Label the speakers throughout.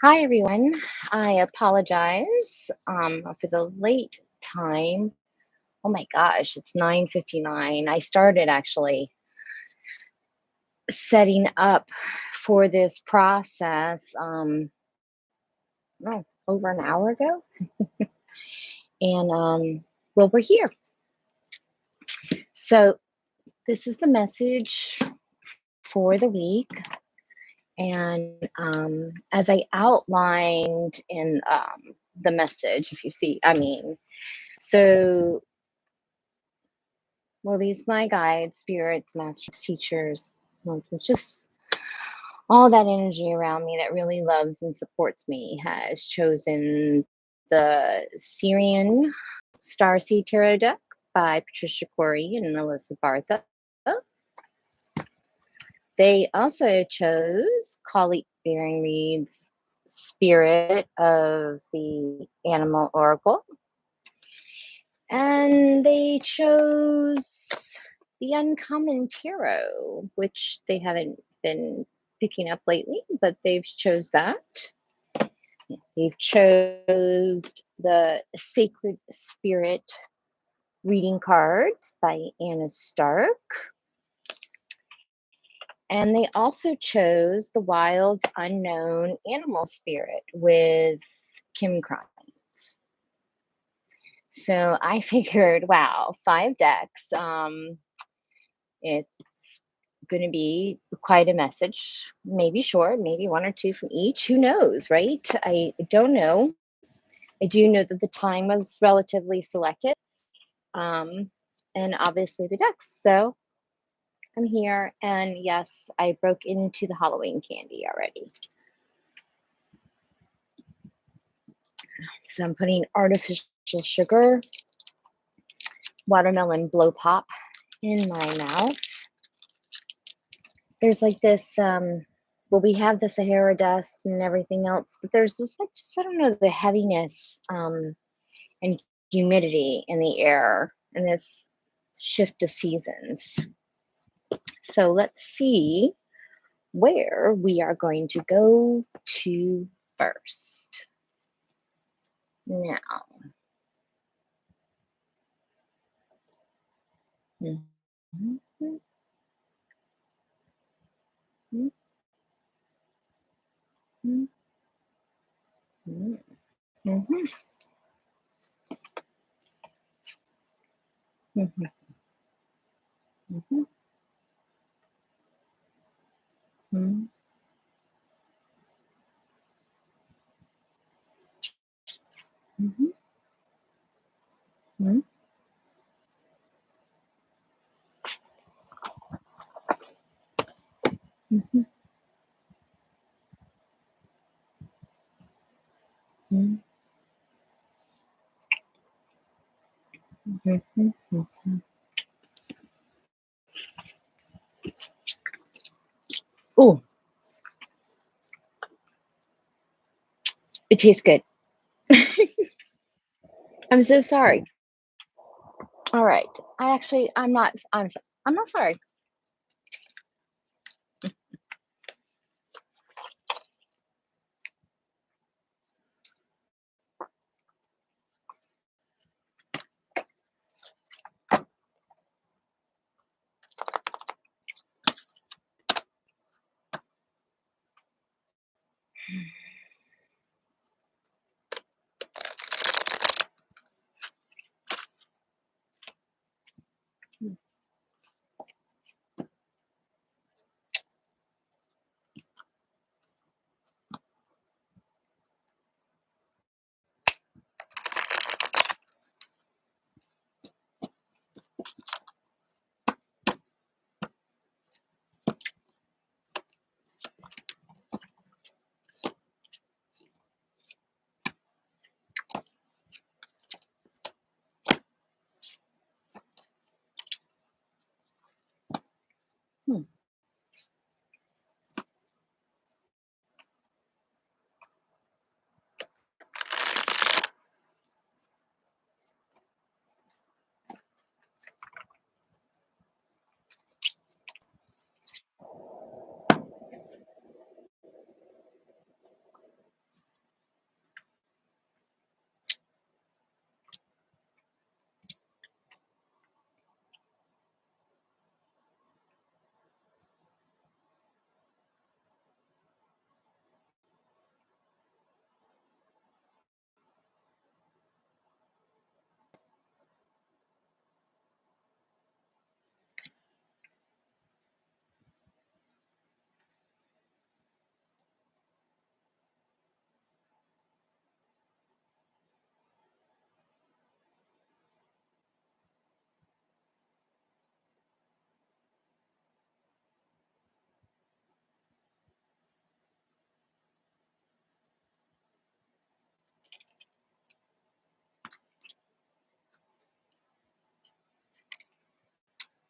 Speaker 1: Hi everyone. I apologize for the late time. Oh my gosh, it's 9:59. I started actually setting up for this process over an hour ago. And well, we're here. So this is the message for the week. And as I outlined in the message, if you see, so well, these my guides, spirits, masters, teachers, it's just all that energy around me that really loves and supports me has chosen the Syrian Starseed Tarot deck by Patricia Corey and Melissa Bartha. They also chose Colleague Baring Reed's Spirit of the Animal Oracle. And they chose the Uncommon Tarot, which they haven't been picking up lately, but they've chose that. They've chose the Sacred Spirit reading cards by Anna Stark. And they also chose the Wild Unknown Animal Spirit with Kim Crimes. So I figured, wow, 5 decks. It's going to be quite a message, maybe short, maybe one or two from each. Who knows, right? I don't know. I do know that the time was relatively selected, and obviously the decks. So I'm here, and yes, I broke into the Halloween candy already. So I'm putting artificial sugar, watermelon blow pop in my mouth. There's like this, well, we have the Sahara dust and everything else, but there's this, like, just, I don't know, the heaviness and humidity in the air and this shift of seasons. So let's see where we are going to go to first. Now, mhm, mhm, mhm, mhm, mhm, mhm, mhm, mhm, mhm, mhm, mhm, mhm, mhm. Oh, it tastes good. I'm so sorry. All right. I'm not sorry.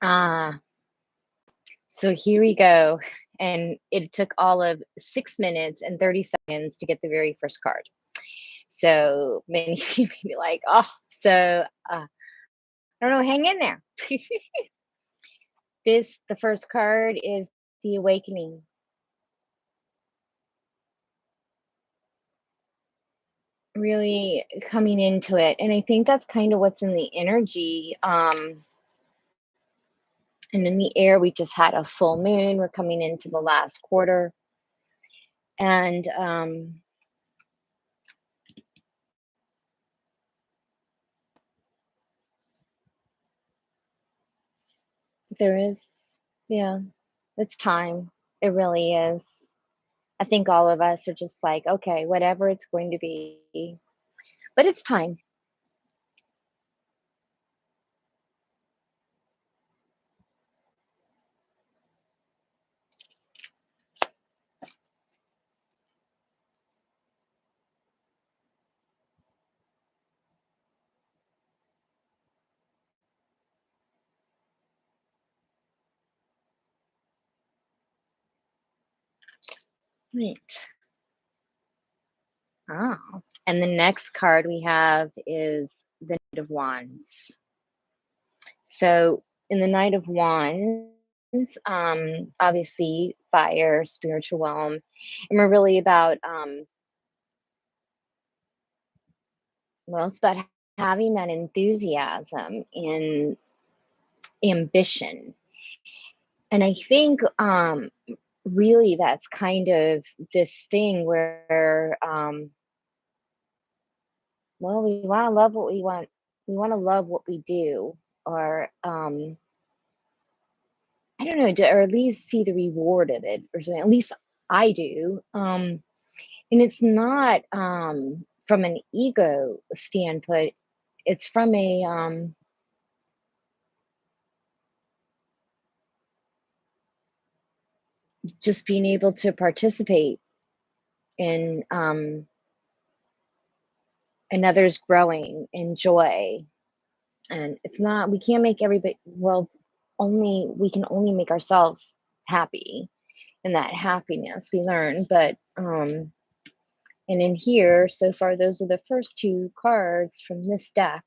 Speaker 1: Ah, so here we go. And it took all of 6 minutes and 30 seconds to get the very first card. So many of you may be like, oh, so I don't know, hang in there. The first card is the awakening, really coming into it. And I think that's kind of what's in the energy. And in the air, we just had a full moon. We're coming into the last quarter. And there is, yeah, it's time. It really is. I think all of us are just like, okay, whatever it's going to be, but it's time. Right. Oh. And the next card we have is the Knight of Wands. So in the Knight of Wands, obviously fire, spiritual realm, and we're really about well, it's about having that enthusiasm and ambition. And I think really that's kind of this thing where well, we want to love what we want. We want to love what we do, or I don't know, or at least see the reward of it, or something. At least I do. And it's not from an ego standpoint. It's from a just being able to participate in others growing in joy. And it's not, we can't make everybody, well, only we can only make ourselves happy, and that happiness we learn. But and in here so far, those are the first two cards from this deck.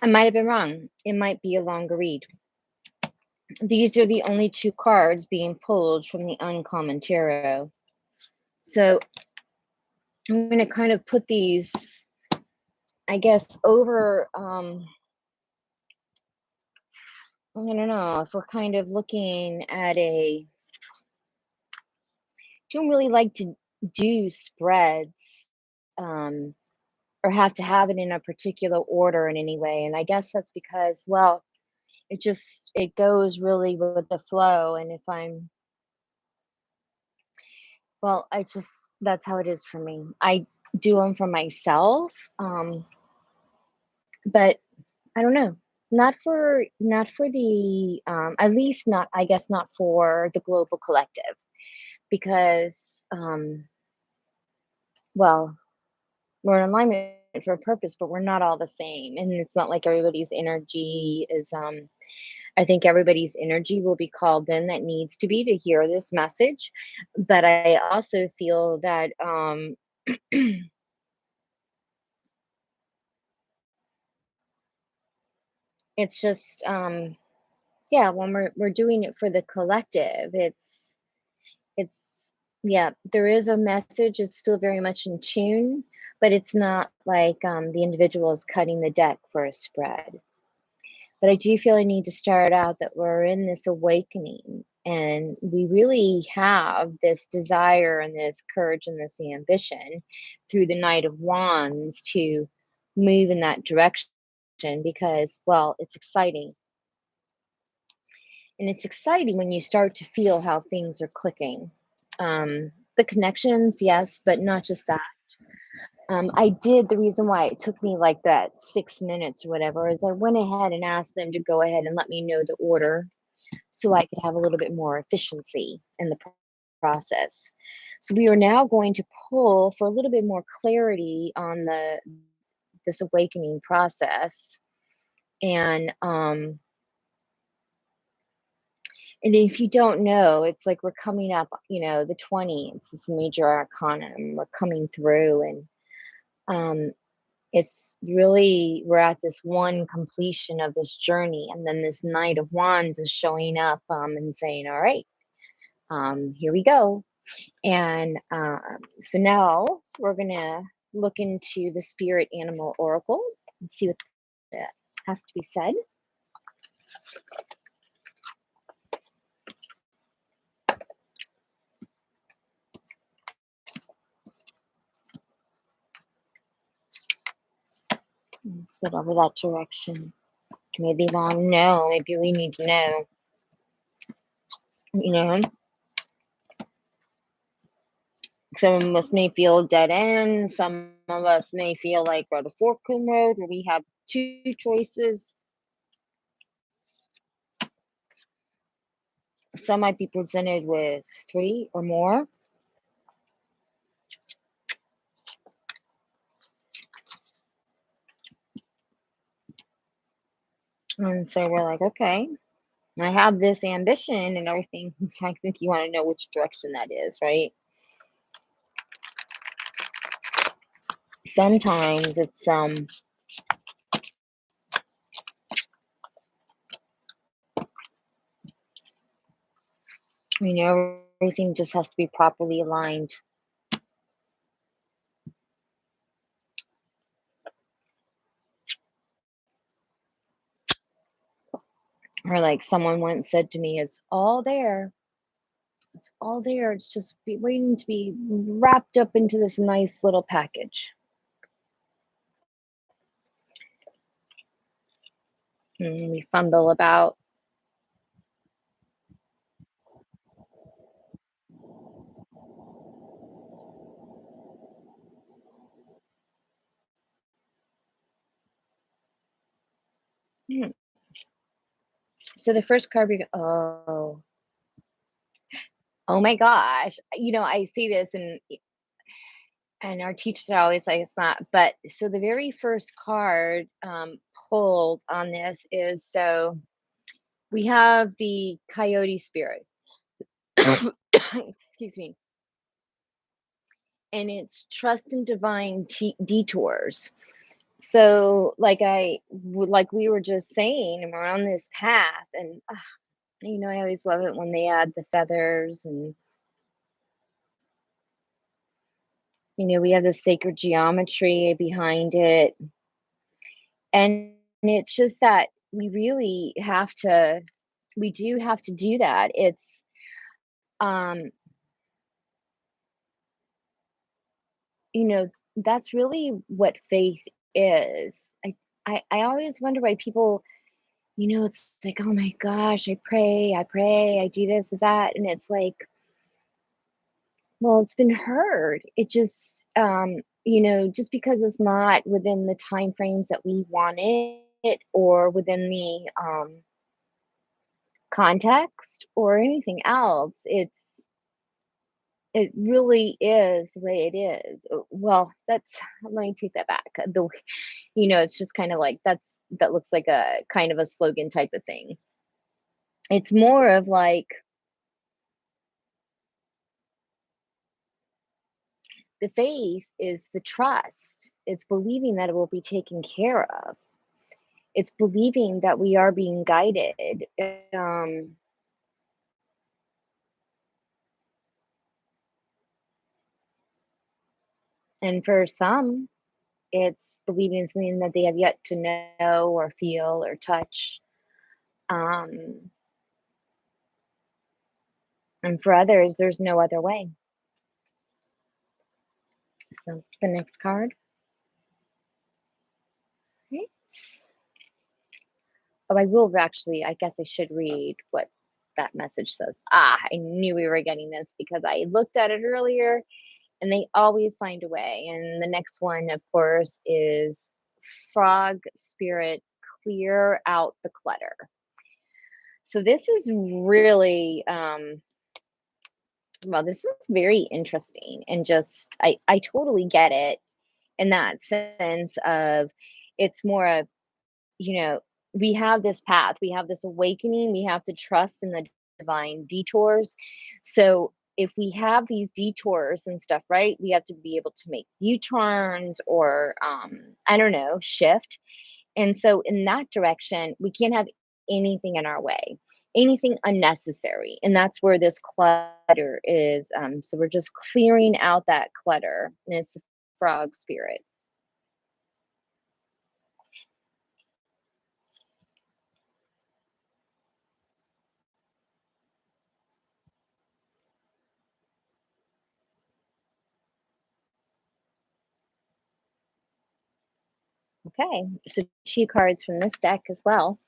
Speaker 1: I might have been wrong. It might be a longer read. These are the only two cards being pulled from the uncommon tarot. So I'm going to kind of put these, I guess, over I don't know if we're kind of looking at a, don't really like to do spreads, um, or have to have it in a particular order in any way. And I guess that's because, well, it goes really with the flow. And if I'm, well, I just, that's how it is for me. I do them for myself, but I don't know. Not for the at least not, I guess, not for the global collective, because well, we're in alignment for a purpose, but we're not all the same. And it's not like everybody's energy is I think everybody's energy will be called in that needs to be to hear this message. But I also feel that it's just yeah, when we're doing it for the collective, it's yeah, there is a message, it's still very much in tune, but it's not like the individual is cutting the deck for a spread. But I do feel I need to start out that we're in this awakening, and we really have this desire and this courage and this ambition through the Knight of Wands to move in that direction, because, well, it's exciting. And it's exciting when you start to feel how things are clicking. The connections, yes, but not just that. I did, the reason why it took me like that 6 minutes or whatever is I went ahead and asked them to go ahead and let me know the order so I could have a little bit more efficiency in the process. So we are now going to pull for a little bit more clarity on this awakening process. And if you don't know, it's like we're coming up, the 20, it's this major arcana, and we're coming through, and um, it's really, we're at this one completion of this journey, and then this Knight of Wands is showing up and saying, all right, here we go. And so now we're going to look into the Spirit Animal Oracle and see what that has to be said. Let's get over that direction. Maybe long no, maybe we need to know, you know. Some of us may feel dead end. Some of us may feel like we're at a fork in the road where we have two choices. Some might be presented with three or more. And so we're like, okay, I have this ambition and everything. I think you want to know which direction that is, right? Sometimes it's everything just has to be properly aligned. Or like someone once said to me, it's all there. It's all there. It's just waiting to be wrapped up into this nice little package. And we fumble about. So the first card we oh my gosh. I see this and our teachers are always like it's not, but so the very first card pulled on this is, so we have the coyote spirit. Excuse me. And it's trust in divine detours. So like we were just saying, and we're on this path, and I always love it when they add the feathers, and we have the sacred geometry behind it. And it's just that we do have to do that. It's um that's really what faith is. I always wonder why people, it's like, oh my gosh, I pray, I do this and that, and it's like, well, it's been heard. It just just because it's not within the time frames that we want it, or within the context or anything else, it really is the way it is. Well, let me take that back. It's just kind of like that looks like a kind of a slogan type of thing. It's more of like the faith is the trust. It's believing that it will be taken care of. It's believing that we are being guided. Um, and for some, it's believing in something that they have yet to know or feel or touch. Um, and for others, there's no other way. So the next card. Right. Oh, I will actually, I guess I should read what that message says, ah, I knew we were getting this because I looked at it earlier, and they always find a way. And the next one, of course, is frog spirit, clear out the clutter. So this is really, well, this is very interesting, and just I totally get it in that sense of it's more of, you know, we have this path, we have this awakening, we have to trust in the divine detours. So if we have these detours and stuff, right, we have to be able to make U-turns or I don't know, shift. And so in that direction, we can't have anything in our way, anything unnecessary. And that's where this clutter is. So we're just clearing out that clutter. And it's a frog spirit. Okay. So two cards from this deck as well.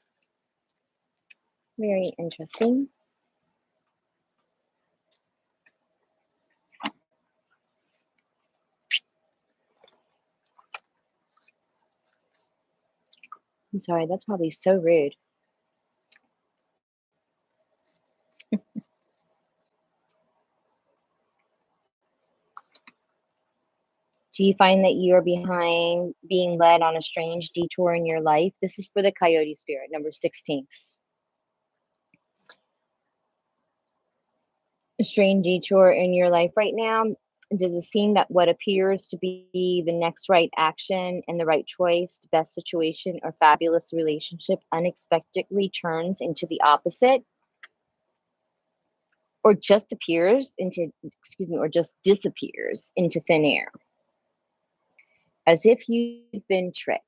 Speaker 1: Very interesting. I'm sorry, that's probably so rude. Do you find that you are behind being led on a strange detour in your life? This is for the coyote spirit, number 16. A strange detour in your life right now? Does it seem that what appears to be the next right action and the right choice, the best situation, or fabulous relationship unexpectedly turns into the opposite? Or just appears into, excuse me, or just disappears into thin air, as if you've been tricked.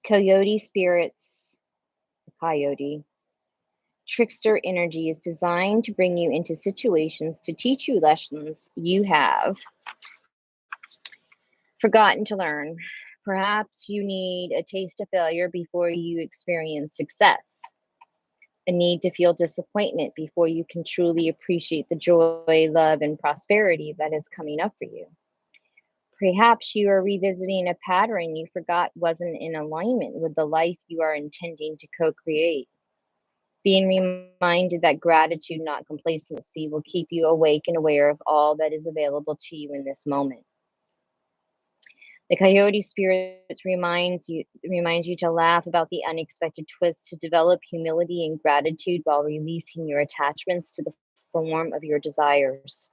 Speaker 1: Coyote spirits, coyote, trickster energy is designed to bring you into situations to teach you lessons you have forgotten to learn. Perhaps you need a taste of failure before you experience success, a need to feel disappointment before you can truly appreciate the joy, love, and prosperity that is coming up for you. Perhaps you are revisiting a pattern you forgot wasn't in alignment with the life you are intending to co create. Being reminded that gratitude, not complacency, will keep you awake and aware of all that is available to you in this moment. The coyote spirit reminds you to laugh about the unexpected twist, to develop humility and gratitude while releasing your attachments to the form of your desires.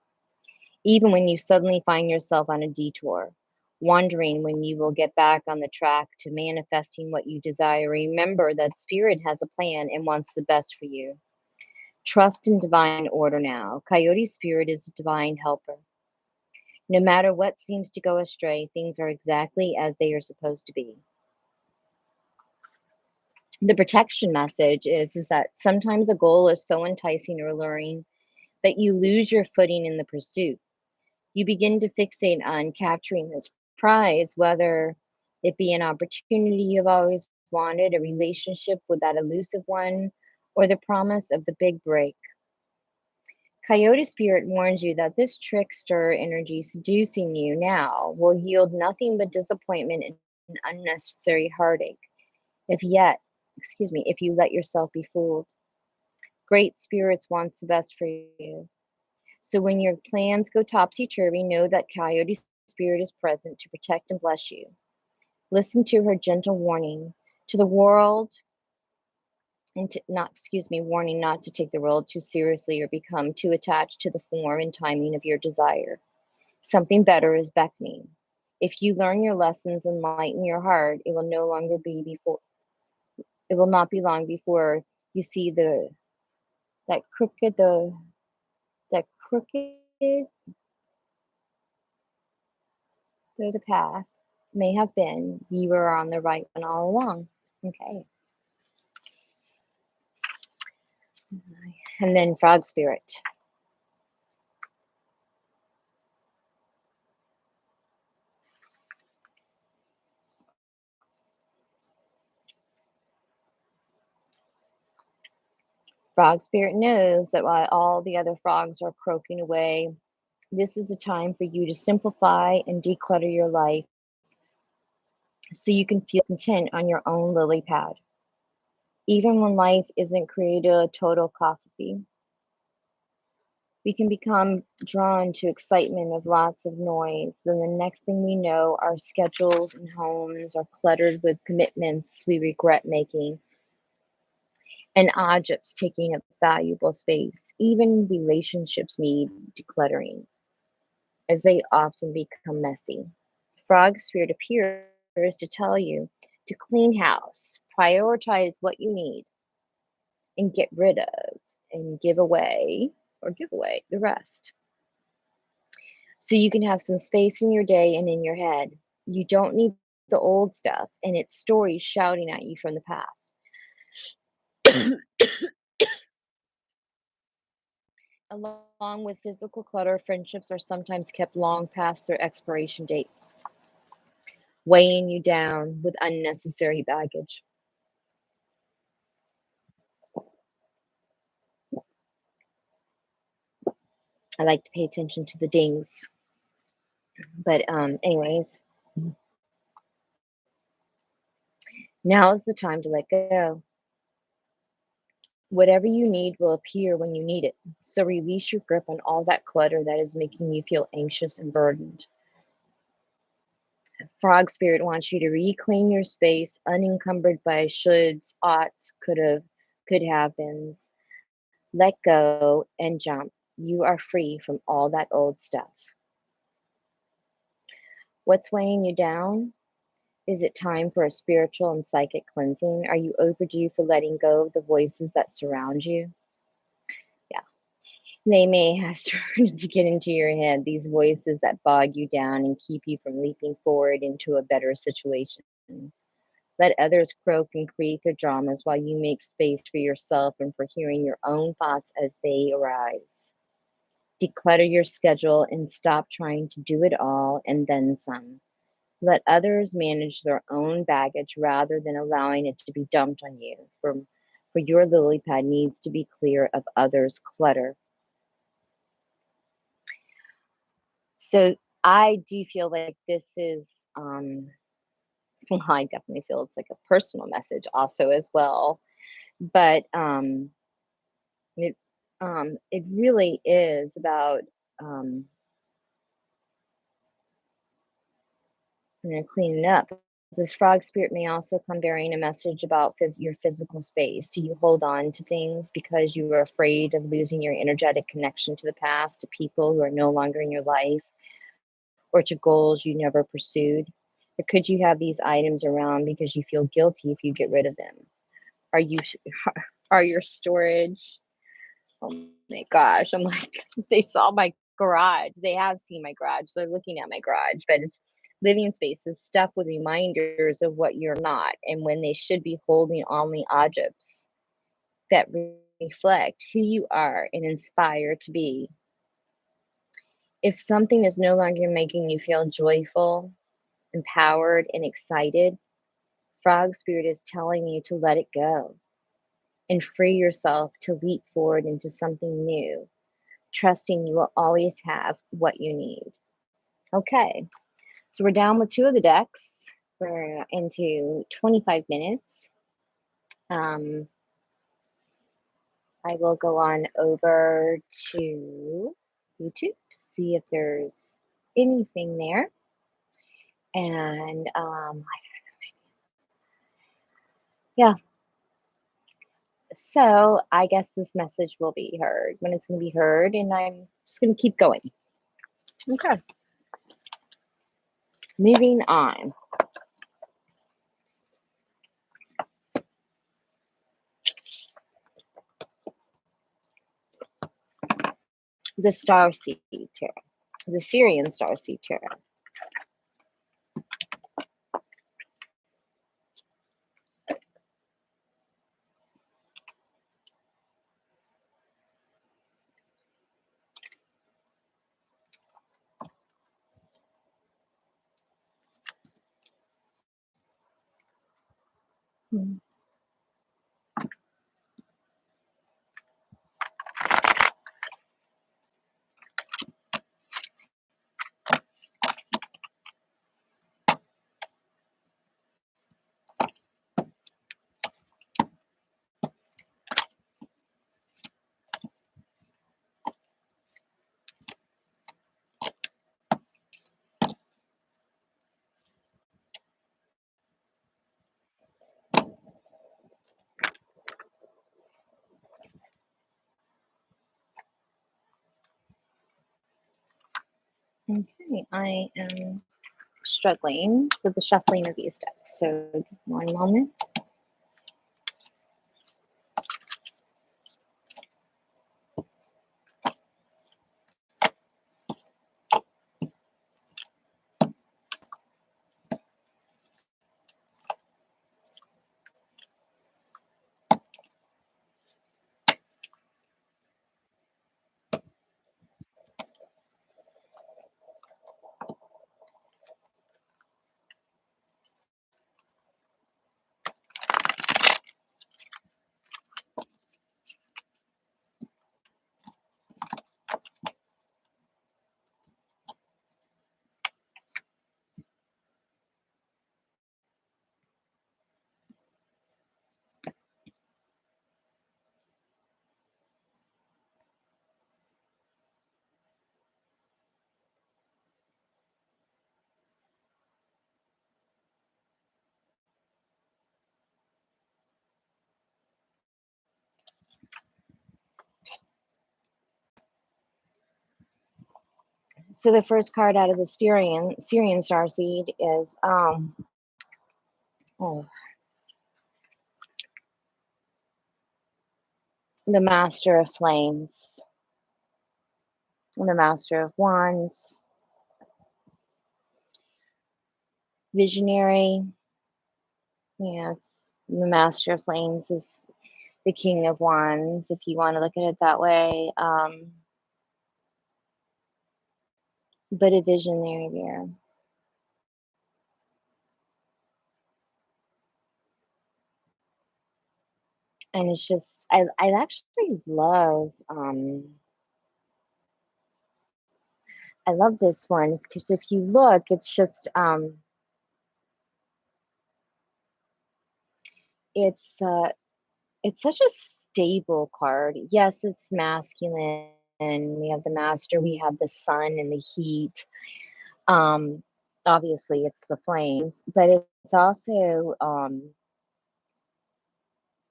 Speaker 1: Even when you suddenly find yourself on a detour, wondering when you will get back on the track to manifesting what you desire, remember that spirit has a plan and wants the best for you. Trust in divine order now. Coyote spirit is a divine helper. No matter what seems to go astray, things are exactly as they are supposed to be. The protection message is that sometimes a goal is so enticing or alluring that you lose your footing in the pursuit. You begin to fixate on capturing this prize, whether it be an opportunity you've always wanted, a relationship with that elusive one, or the promise of the big break. Coyote spirit warns you that this trickster energy seducing you now will yield nothing but disappointment and unnecessary heartache. If you let yourself be fooled. Great spirits wants the best for you. So when your plans go topsy-turvy, know that Coyote spirit is present to protect and bless you. Listen to her gentle warning to the world and to not, excuse me, warning not to take the world too seriously or become too attached to the form and timing of your desire. Something better is beckoning. If you learn your lessons and lighten your heart, it will not be long before you see that crooked the that crooked though the path may have been, you were on the right one all along. Okay. And then frog spirit. Frog spirit knows that while all the other frogs are croaking away, this is a time for you to simplify and declutter your life so you can feel content on your own lily pad. Even when life isn't created a total coffee, we can become drawn to excitement of lots of noise. Then the next thing we know, our schedules and homes are cluttered with commitments we regret making and objects taking up valuable space. Even relationships need decluttering, as they often become messy. Frog Spirit appears to tell you to clean house, prioritize what you need, and get rid of and give away the rest. So you can have some space in your day and in your head. You don't need the old stuff and its stories shouting at you from the past. Along with physical clutter, friendships are sometimes kept long past their expiration date, weighing you down with unnecessary baggage. I like to pay attention to the dings. But anyways, now is the time to let go. Whatever you need will appear when you need it. So release your grip on all that clutter that is making you feel anxious and burdened. Frog Spirit wants you to reclaim your space, unencumbered by shoulds, oughts, could have beens. Let go and jump. You are free from all that old stuff. What's weighing you down? Is it time for a spiritual and psychic cleansing? Are you overdue for letting go of the voices that surround you? Yeah. They may have started to get into your head, these voices that bog you down and keep you from leaping forward into a better situation. Let others croak and create their dramas while you make space for yourself and for hearing your own thoughts as they arise. Declutter your schedule and stop trying to do it all and then some. Let others manage their own baggage rather than allowing it to be dumped on you. For your lily pad needs to be clear of others' clutter. So I do feel like this is, well, I definitely feel it's like a personal message also as well. But it it really is about um, cleaning up. This frog spirit may also come bearing a message about your physical space. Do you hold on to things because you are afraid of losing your energetic connection to the past, to people who are no longer in your life, or to goals you never pursued? Or could you have these items around because you feel guilty if you get rid of them? Are you are your storage? Oh my gosh, I'm like, they saw my garage. They have seen my garage. They're looking at my garage, but it's living spaces stuffed with reminders of what you're not, and when they should be holding only objects that reflect who you are and inspire to be. If something is no longer making you feel joyful, empowered, and excited, Frog Spirit is telling you to let it go and free yourself to leap forward into something new, trusting you will always have what you need. Okay, so we're down with two of the decks. We're into 25 minutes. Um, I will go on over to YouTube, see if there's anything there. And yeah, so I guess this message will be heard when it's going to be heard, and I'm just going to keep going. Okay, moving on. The Star Seed Tarot, the Syrian Star Seed Tarot. Hmm. Okay, I am struggling with the shuffling of these decks, so one moment. So the first card out of the Syrian Starseed is oh, the Master of Flames and the Master of Wands. Visionary. Yeah, it's the Master of Flames is the King of Wands, if you want to look at it that way. But a visionary there. And it's just I actually love I love this one because if you look, it's just it's it's such a stable card. Yes, it's masculine. We have the master, we have the sun and the heat. Um, Obviously, it's the flames, but it's also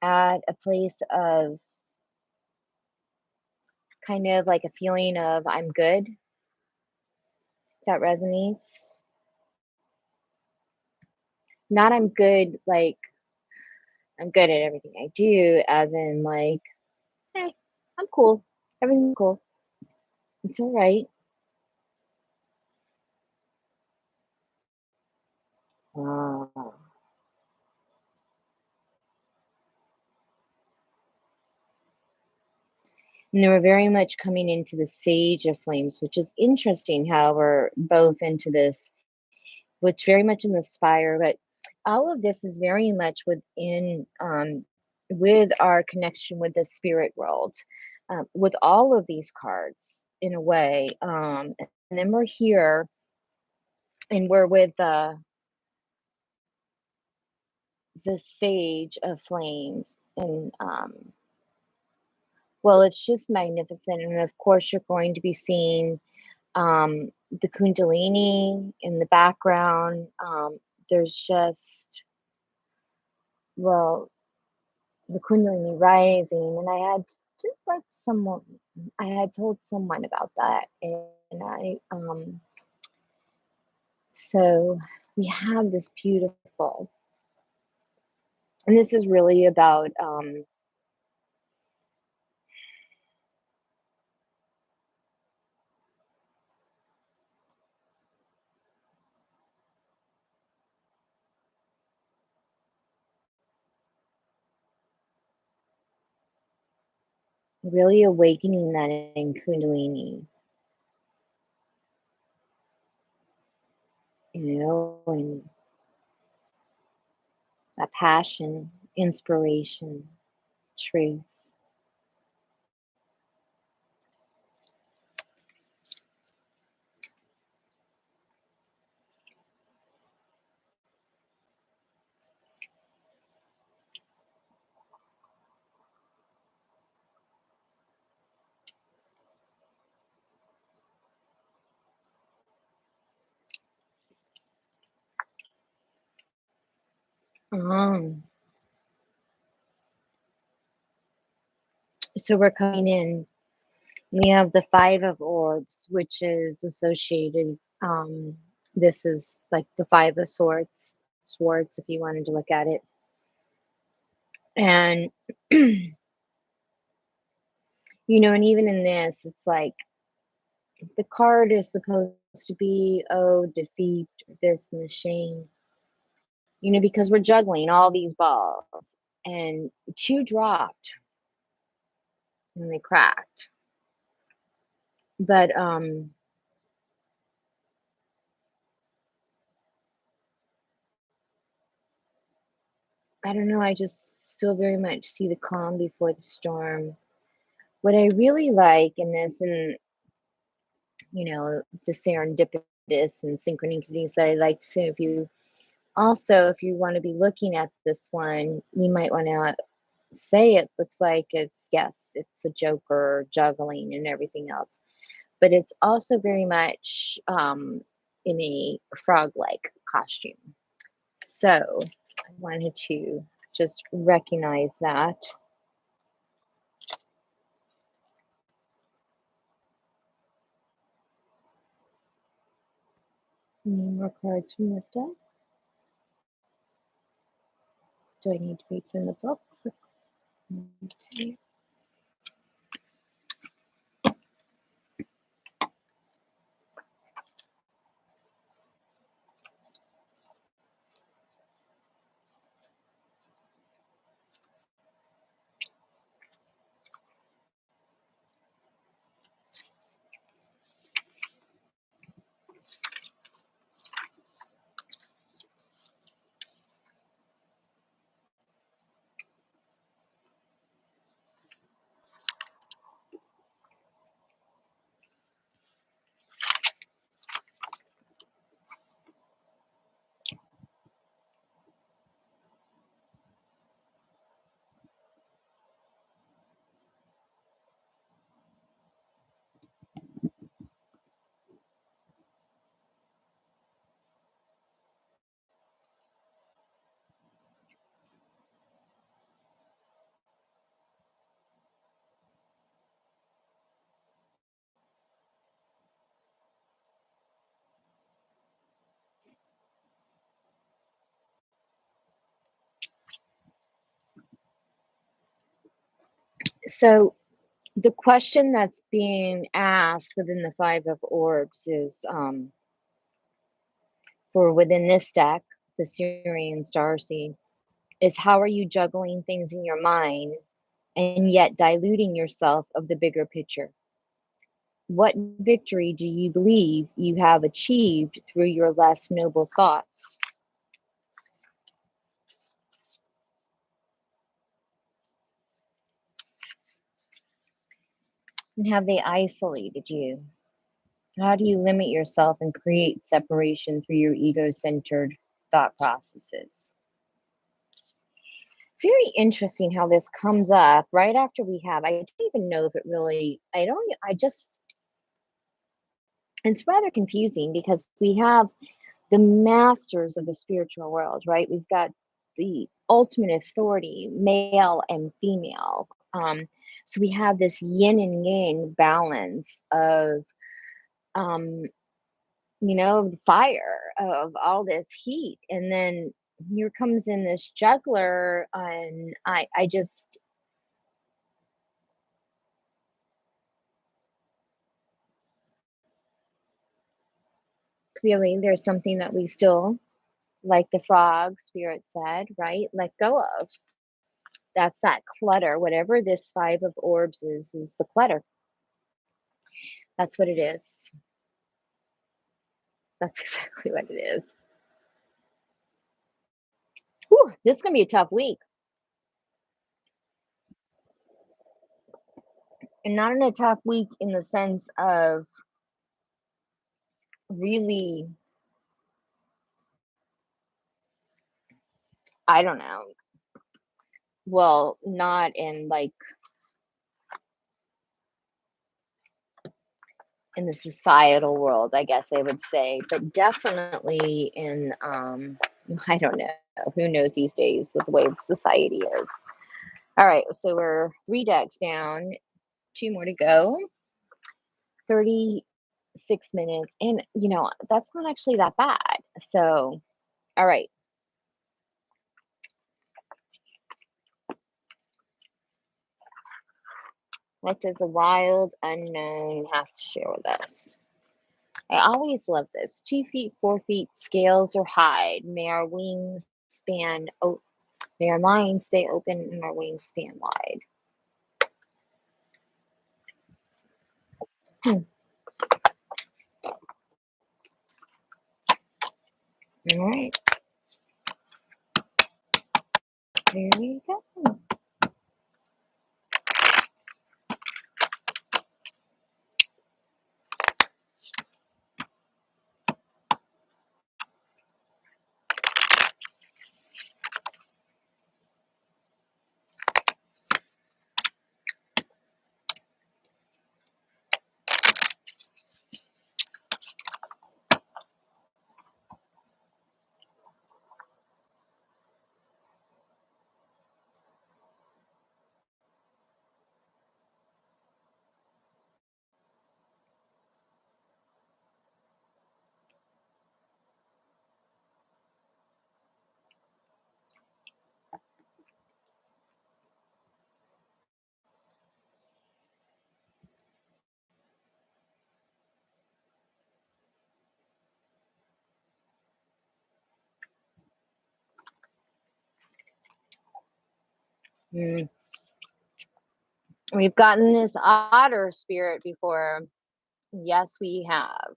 Speaker 1: at a place of kind of like a feeling of I'm good that resonates. Not I'm good, like I'm good at everything I do, as in like, hey, I'm cool. Everything's cool. It's all right. Uh, And they were very much coming into the Sage of Flames, which is interesting how we're both into this, which very much in the Spire, but all of this is very much within with our connection with the spirit world, with all of these cards in a way. And then we're here and we're with the Sage of Flames. And well, it's just magnificent. And of course, you're going to be seeing the Kundalini in the background. There's just, well, the Kundalini rising, and I had just let someone, I had told someone about that, and so we have this beautiful, and this is really about really awakening that in Kundalini, and that passion, inspiration, truth. Um, so we're coming in We have the Five of Orbs, which is associated. This is like the Five of Swords, if you wanted to look at it. And, and even in this, it's like the card is supposed to be, oh, defeat, this and the shame, because we're juggling all these balls. And two dropped and they cracked. But I don't know, I just still very much see the calm before the storm. What I really like in this, and the serendipitous and synchronicities that I like to, if you want to be looking at this one, you might want to say it looks like it's a joker juggling and everything else, but it's also very much in a frog-like costume. So I wanted to just recognize that. Any more cards from this deck? Do I need to read from the book? Okay. So the question that's being asked within the Five of Orbs is, for within this deck, the Syrian Starseed, is how are you juggling things in your mind and yet diluting yourself of the bigger picture? What victory do you believe you have achieved through your less noble thoughts? And have they isolated you? How do you limit yourself and create separation through your ego centered thought processes? It's very interesting how this comes up right after I don't even know if it really, it's rather confusing because we have the masters of the spiritual world, right? We've got the ultimate authority, male and female. So we have this yin and yang balance of, um, the fire of all this heat. And then here comes in this juggler, and I just, clearly there's something that we still, like the frog spirit said, right? Let go of. That's that clutter. Whatever this Five of Orbs is the clutter. That's what it is. That's exactly what it is. Whew, this is going to be a tough week. And not in a tough week in the sense of really, I don't know. Well, not in like in the societal world, I guess I would say, but definitely in, I don't know. Who knows these days with the way society is. All right, so we're three decks down, two more to go. 36 minutes. And, that's not actually that bad. So, all right. What does a wild unknown have to share with us? I always love this. 2 feet, 4 feet, scales or hide. May our wings span, may our minds stay open and our wings span wide. Hmm. All right. There we go. Mm. We've gotten this otter spirit before. Yes, we have.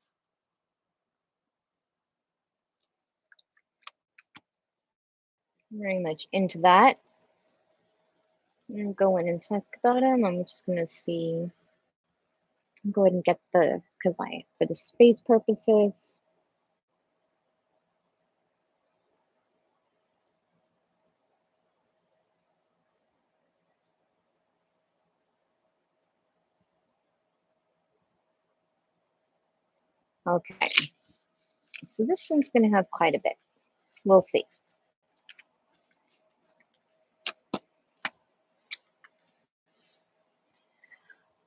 Speaker 1: Very much into that. I'm gonna go in and talk about them. I'm just gonna see. Go ahead and get for the space purposes. Okay. So this one's gonna have quite a bit. We'll see.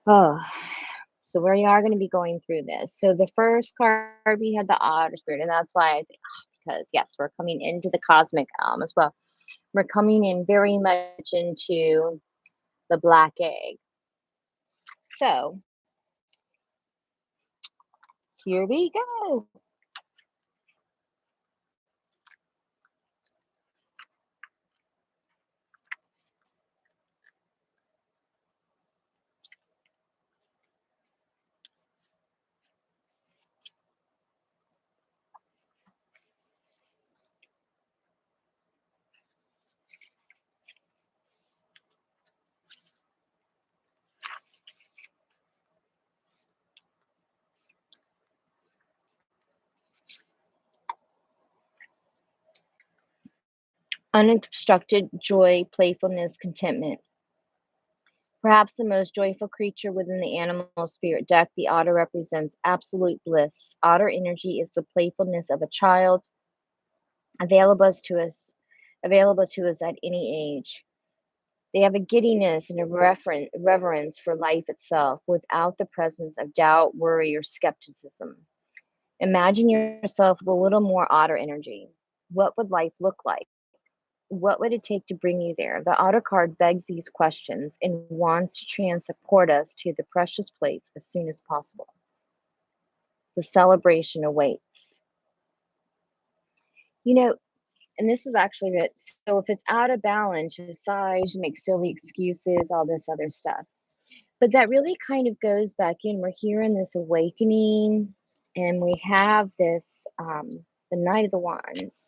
Speaker 1: Oh, so we are going to be going through this. So the first card we had the otter spirit, and that's why I say because yes, we're coming into the cosmic as well. We're coming in very much into the black egg. So here we go. Unobstructed joy, playfulness, contentment. Perhaps the most joyful creature within the animal spirit deck, the otter represents absolute bliss. Otter energy is the playfulness of a child, available to us, available to us at any age. They have a giddiness and a reverence for life itself without the presence of doubt, worry, or skepticism. Imagine yourself with a little more otter energy. What would life look like? What would it take to bring you there? The otter card begs these questions and wants to transport us to the precious place as soon as possible. The celebration awaits. You know, and this is actually it. So if it's out of balance, you decide, you make silly excuses, all this other stuff. But that really kind of goes back in. We're here in this awakening, and we have this the Knight of the Wands.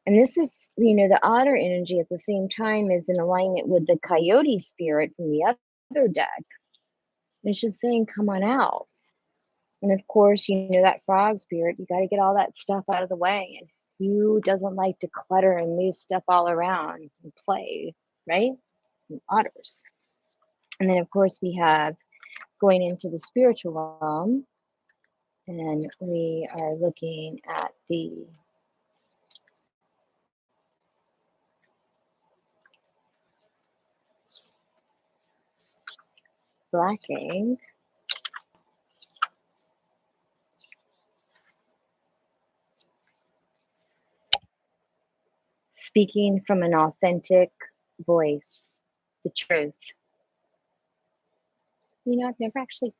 Speaker 1: And this is, the otter energy at the same time is in alignment with the coyote spirit from the other deck. And it's just saying, come on out. And of course, that frog spirit, you got to get all that stuff out of the way. And who doesn't like to clutter and move stuff all around and play, right? And otters. And then, of course, we have going into the spiritual realm, and we are looking at the black egg. speaking from an authentic voice, the truth. I've never actually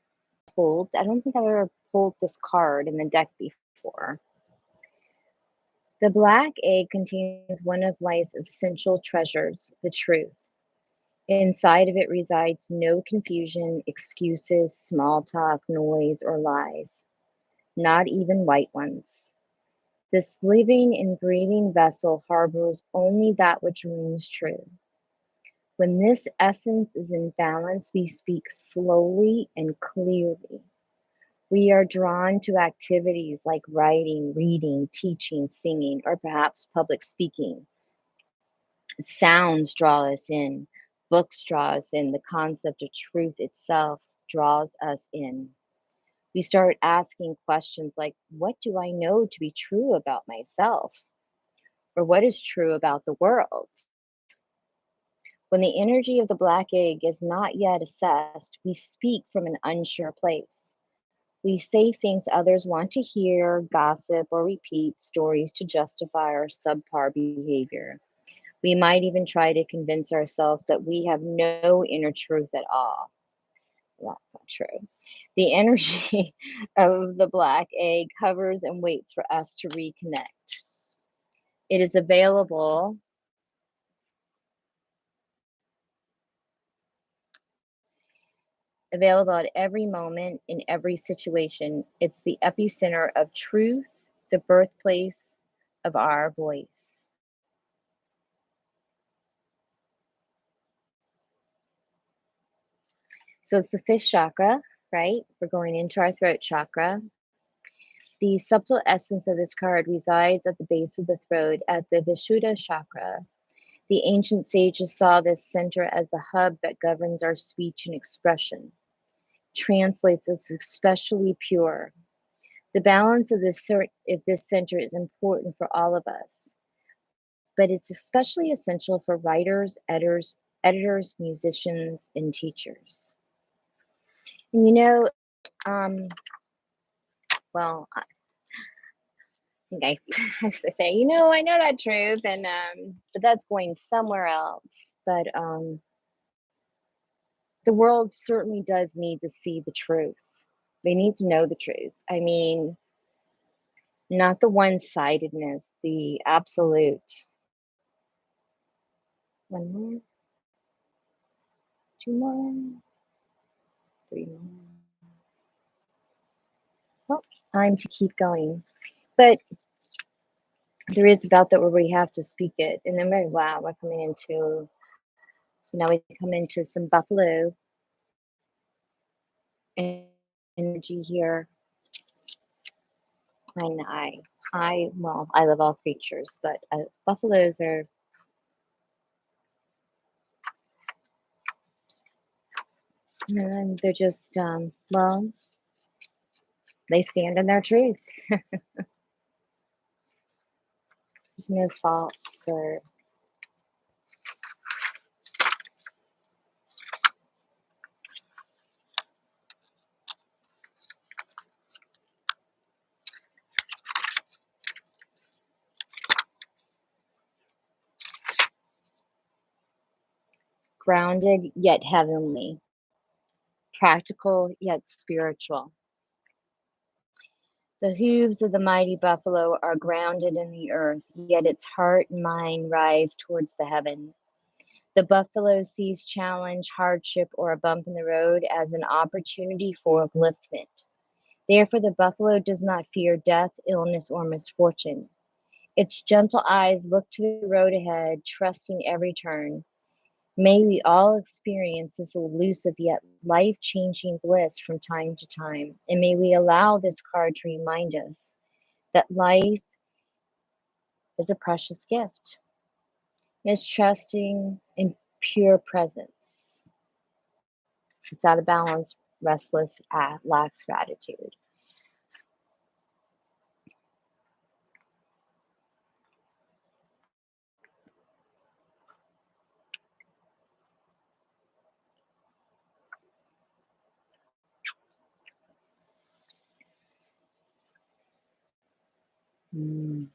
Speaker 1: pulled, I don't think I've ever pulled this card in the deck before. The black egg contains one of life's essential treasures, the truth. Inside of it resides no confusion, excuses, small talk, noise, or lies, not even white ones. This living and breathing vessel harbors only that which rings true. When this essence is in balance, we speak slowly and clearly. We are drawn to activities like writing, reading, teaching, singing, or perhaps public speaking. Sounds draw us in. Books draw us in. The concept of truth itself draws us in. We start asking questions like, what do I know to be true about myself? Or what is true about the world? When the energy of the black egg is not yet assessed, we speak from an unsure place. We say things others want to hear, gossip, or repeat stories to justify our subpar behavior. We might even try to convince ourselves that we have no inner truth at all. Well, that's not true. The energy of the black egg hovers and waits for us to reconnect. It is available at every moment in every situation. It's the epicenter of truth, the birthplace of our voice. So it's the fifth chakra, right? We're going into our throat chakra. The subtle essence of this card resides at the base of the throat at the Vishuddha chakra. The ancient sages saw this center as the hub that governs our speech and expression, translates as especially pure. The balance of this center is important for all of us, but it's especially essential for writers, editors, musicians, and teachers. And um, I think I have to say, I know that truth, and but that's going somewhere else. But the world certainly does need to see the truth. They need to know the truth. I mean, not the one-sidedness, the absolute. One more, two more, three more. Well, time to keep going. But there is about that where we have to speak it. And then we're coming into, so now we come into some buffalo energy here. And I love all creatures, but buffaloes are, they're just, they stand in their truth. There's no faults or grounded yet heavenly, practical yet spiritual. The hooves of the mighty buffalo are grounded in the earth, yet its heart and mind rise towards the heaven. The buffalo sees challenge, hardship, or a bump in the road as an opportunity for upliftment. Therefore, the buffalo does not fear death, illness, or misfortune. Its gentle eyes look to the road ahead, trusting every turn. May we all experience this elusive yet life changing bliss from time to time, and may we allow this card to remind us that life is a precious gift. It's trusting in pure presence. It's out of balance, restless, lacks gratitude. Mm.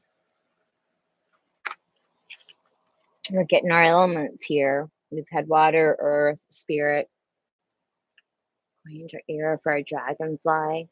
Speaker 1: We're getting our elements here. We've had water, earth, spirit. Going into air for our dragonfly.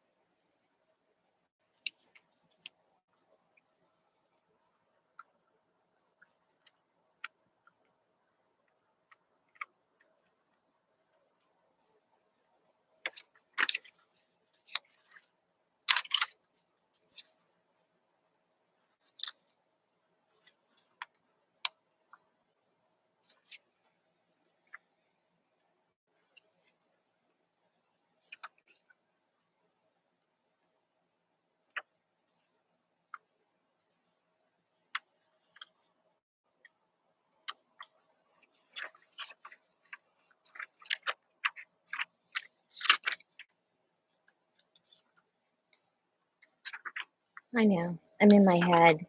Speaker 1: I know. I'm in my head.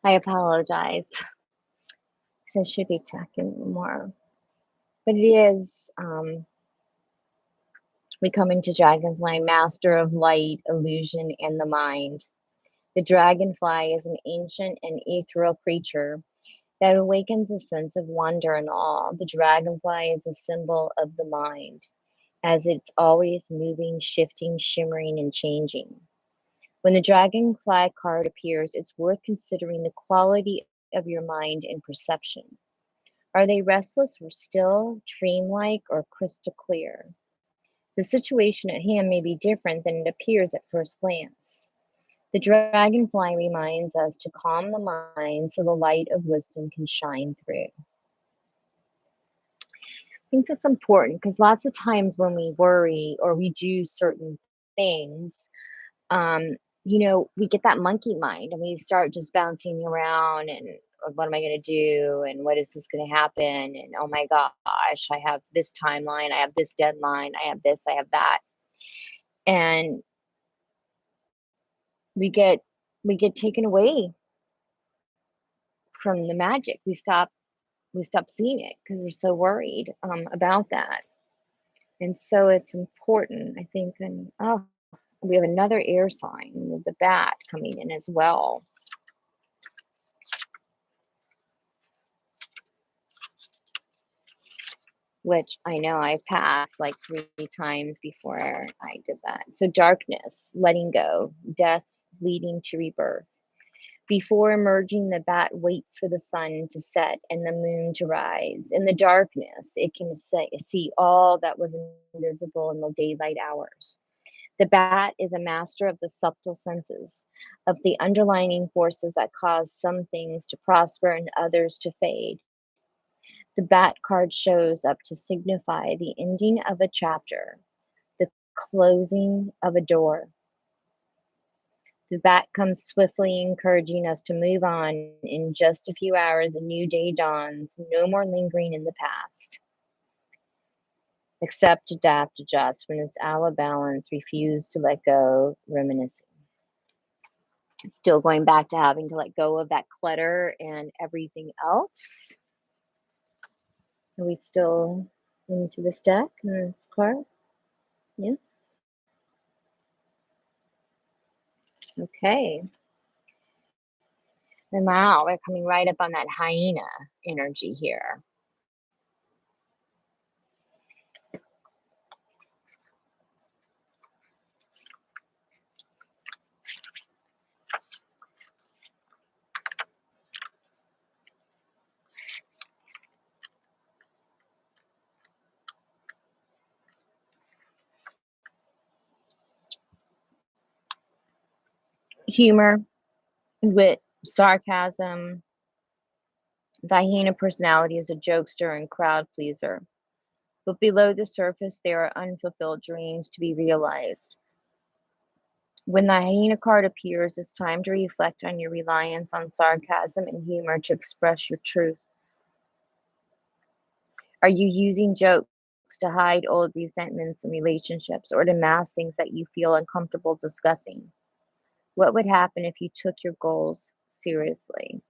Speaker 1: I apologize. I should be talking more. But it is, we come into Dragonfly, master of light, illusion, and the mind. The dragonfly is an ancient and ethereal creature that awakens a sense of wonder and awe. The dragonfly is a symbol of the mind, as it's always moving, shifting, shimmering, and changing. When the dragonfly card appears, it's worth considering the quality of your mind and perception. Are they restless or still, dreamlike, or crystal clear? The situation at hand may be different than it appears at first glance. The dragonfly reminds us to calm the mind so the light of wisdom can shine through. I think that's important because lots of times when we worry or we do certain things, um, we get that monkey mind and we start just bouncing around and what am I going to do? And what is this going to happen? And oh my gosh, I have this timeline, I have this deadline, I have this, I have that. And we get taken away from the magic. We stop seeing it because we're so worried about that. And so it's important, I think. And oh, we have another air sign with the bat coming in as well. Which I know I've passed like 3 times before I did that. So darkness, letting go, death leading to rebirth. Before emerging, the bat waits for the sun to set and the moon to rise. In the darkness, it can see all that was invisible in the daylight hours. The bat is a master of the subtle senses, of the underlying forces that cause some things to prosper and others to fade. The bat card shows up to signify the ending of a chapter, the closing of a door. The bat comes swiftly, encouraging us to move on. In just a few hours, a new day dawns. No more lingering in the past. Accept, adapt, adjust. When it's out of balance, refuse to let go, reminiscing. Still going back to having to let go of that clutter and everything else. Are we still into this deck and this card? Yes. Okay. And wow, we're coming right up on that hyena energy here. Humor, wit, sarcasm. The hyena personality is a jokester and crowd pleaser. But below the surface, there are unfulfilled dreams to be realized. When the hyena card appears, it's time to reflect on your reliance on sarcasm and humor to express your truth. Are you using jokes to hide old resentments in relationships or to mask things that you feel uncomfortable discussing? What would happen if you took your goals seriously?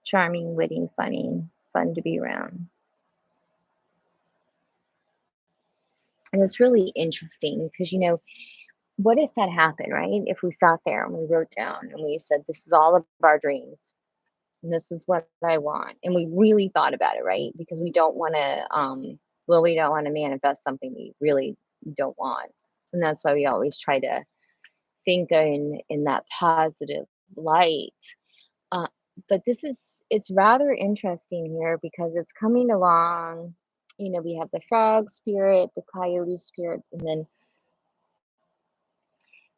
Speaker 1: Charming, witty, funny, fun to be around. And it's really interesting because, what if that happened, right? If we sat there and we wrote down and we said, this is all of our dreams. and this is what I want. And we really thought about it, right? Because we don't want to, well, we don't want to manifest something we really don't want. And that's why we always try to think in that positive light. Uh, but it's rather interesting here because it's coming along. You know, we have the frog spirit, the coyote spirit,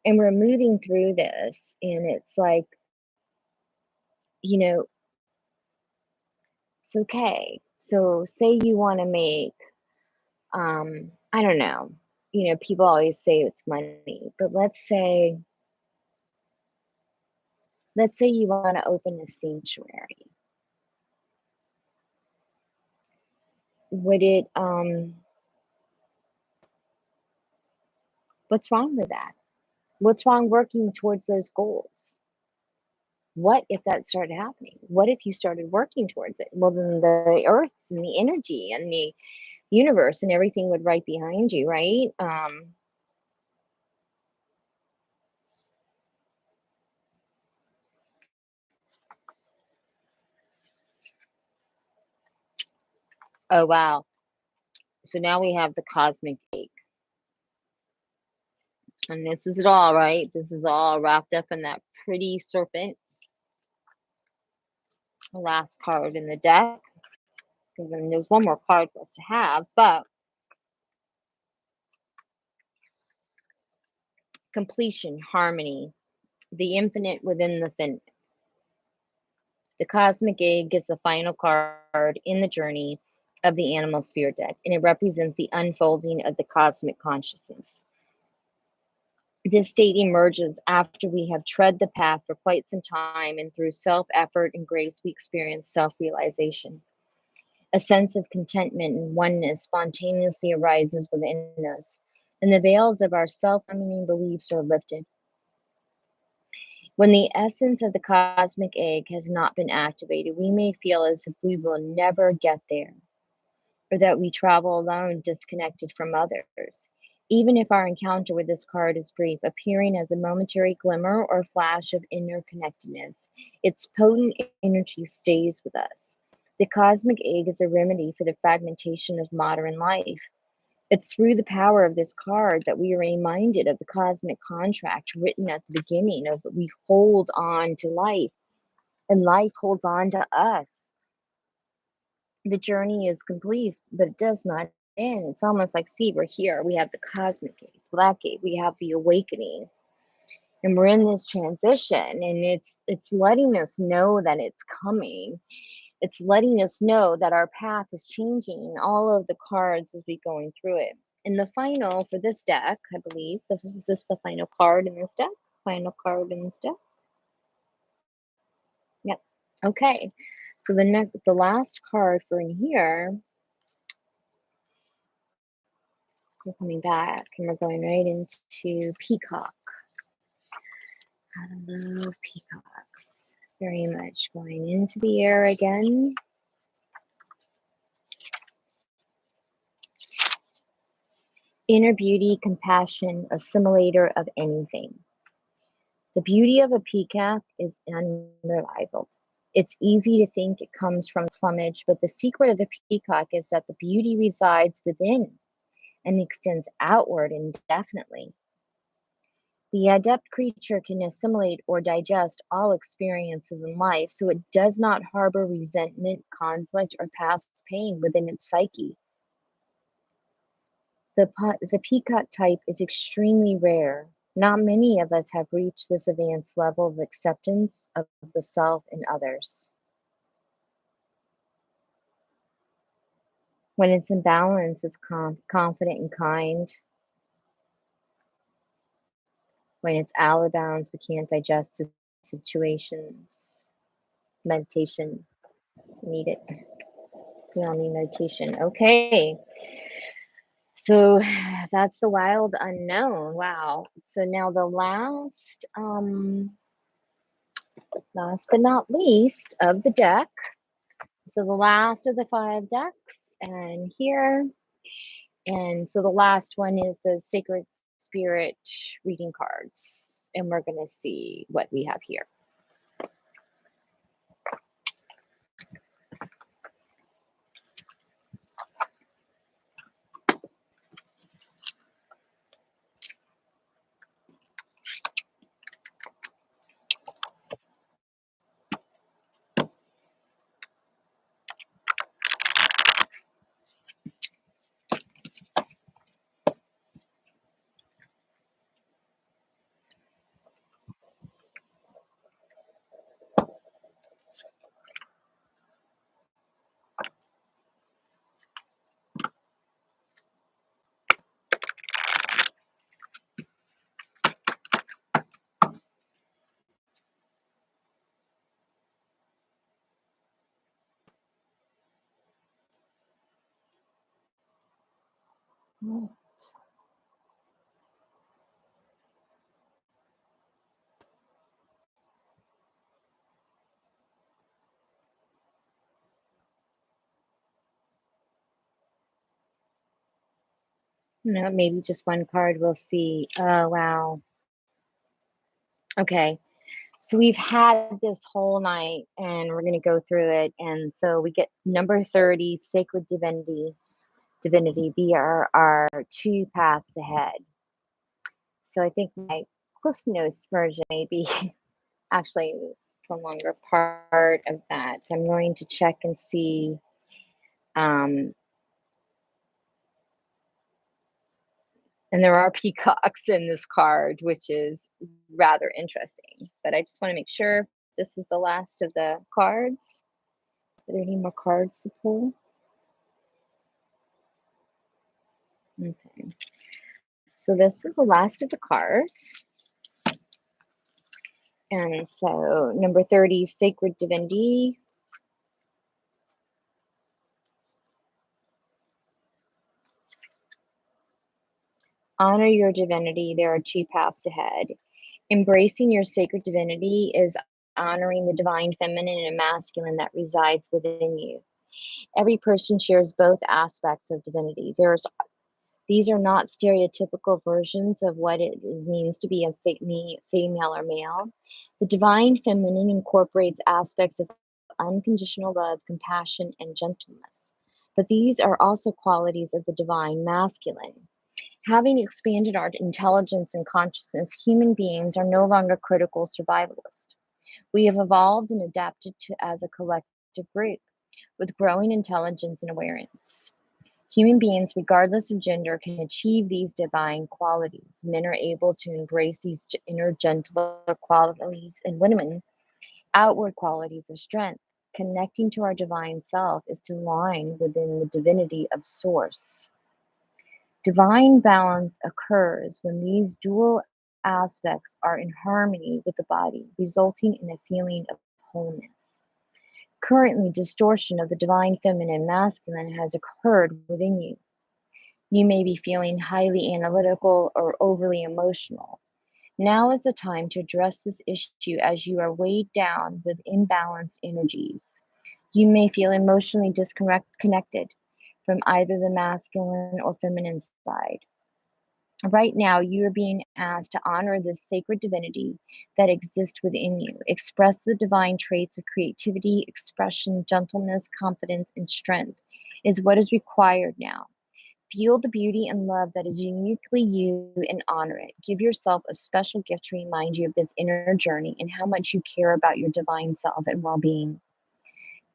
Speaker 1: and we're moving through this, and it's like, you know, it's okay. So say you want to make, I don't know, you know, people always say it's money, but let's say you want to open a sanctuary. Would it, what's wrong with that? What's wrong working towards those goals? What if that started happening? What if you started working towards it? Well, then the earth and the energy and the universe and everything would right behind you, right? Oh, wow. So now we have the cosmic egg. And this is it all, right? This is all wrapped up in that pretty serpent. The last card in the deck. And then there's one more card for us to have, but completion, harmony, the infinite within the finite. The cosmic egg is the final card in the journey of the animal sphere deck, and it represents the unfolding of the cosmic consciousness. This state emerges after we have tread the path for quite some time, and through self effort and grace, we experience self realization. A sense of contentment and oneness spontaneously arises within us, and the veils of our self limiting beliefs are lifted. When the essence of the cosmic egg has not been activated, we may feel as if we will never get there, or that we travel alone, disconnected from others. Even if our encounter with this card is brief, appearing as a momentary glimmer or flash of inner connectedness, its potent energy stays with us. The cosmic egg is a remedy for the fragmentation of modern life. It's through the power of this card that we are reminded of the cosmic contract written at the beginning of we hold on to life and life holds on to us. The journey is complete, but it does not end. It's almost like, see, we're here. We have the cosmic gate, black gate, we have the awakening, and we're in this transition, and it's letting us know that it's coming. It's letting us know that our path is changing, all of the cards as we going through it. In the final for this deck, I believe, is this the final card in this deck? Final card in this deck? Yep. Okay. So the last card for in here, we're coming back and we're going right into Peacock. I love peacocks very much. Going into the air again. Inner beauty, compassion, assimilator of anything. The beauty of a peacock is unrivaled. It's easy to think it comes from plumage, but the secret of the peacock is that the beauty resides within and extends outward indefinitely. The adept creature can assimilate or digest all experiences in life, so it does not harbor resentment, conflict, or past pain within its psyche. The peacock type is extremely rare. Not many of us have reached this advanced level of acceptance of the self and others. When it's in balance, it's confident and kind. When it's out of bounds, we can't digest the situations. Meditation, need it. We all need meditation. Okay. So that's the wild unknown. Wow. So now the last but not least of the deck. So the last of the 5 decks and here. And so the last one is the Sacred Spirit reading cards. And we're going to see what we have here. Right. Maybe just one card we'll see. Oh, wow. Okay. So we've had this whole night and we're going to go through it. And so we get number 30, Sacred Divinity. Divinity. They are our two paths ahead. So I think my Cliff Notes version may be actually the longer part of that. I'm going to check and see. Um, and there are peacocks in this card, which is rather interesting. But I just want to make sure this is the last of the cards. Are there any more cards to pull? Okay. So this is the last of the cards. And so number 30, Sacred Divinity. Honor your divinity. There are two paths ahead. Embracing your sacred divinity is honoring the divine feminine and masculine that resides within you. Every person shares both aspects of divinity. These are not stereotypical versions of what it means to be a female or male. The divine feminine incorporates aspects of unconditional love, compassion, and gentleness. But these are also qualities of the divine masculine. Having expanded our intelligence and consciousness, human beings are no longer critical survivalists. We have evolved and adapted to as a collective group with growing intelligence and awareness. Human beings, regardless of gender, can achieve these divine qualities. Men are able to embrace these inner gentler qualities, and women, outward qualities of strength. Connecting to our divine self is to align within the divinity of Source. Divine balance occurs when these dual aspects are in harmony with the body, resulting in a feeling of wholeness. Currently, distortion of the divine feminine masculine has occurred within you. You may be feeling highly analytical or overly emotional. Now is the time to address this issue as you are weighed down with imbalanced energies. You may feel emotionally disconnected from either the masculine or feminine side. Right now, you are being asked to honor this sacred divinity that exists within you. Express the divine traits of creativity, expression, gentleness, confidence, and strength is what is required now. Feel the beauty and love that is uniquely you and honor it. Give yourself a special gift to remind you of this inner journey and how much you care about your divine self and well being.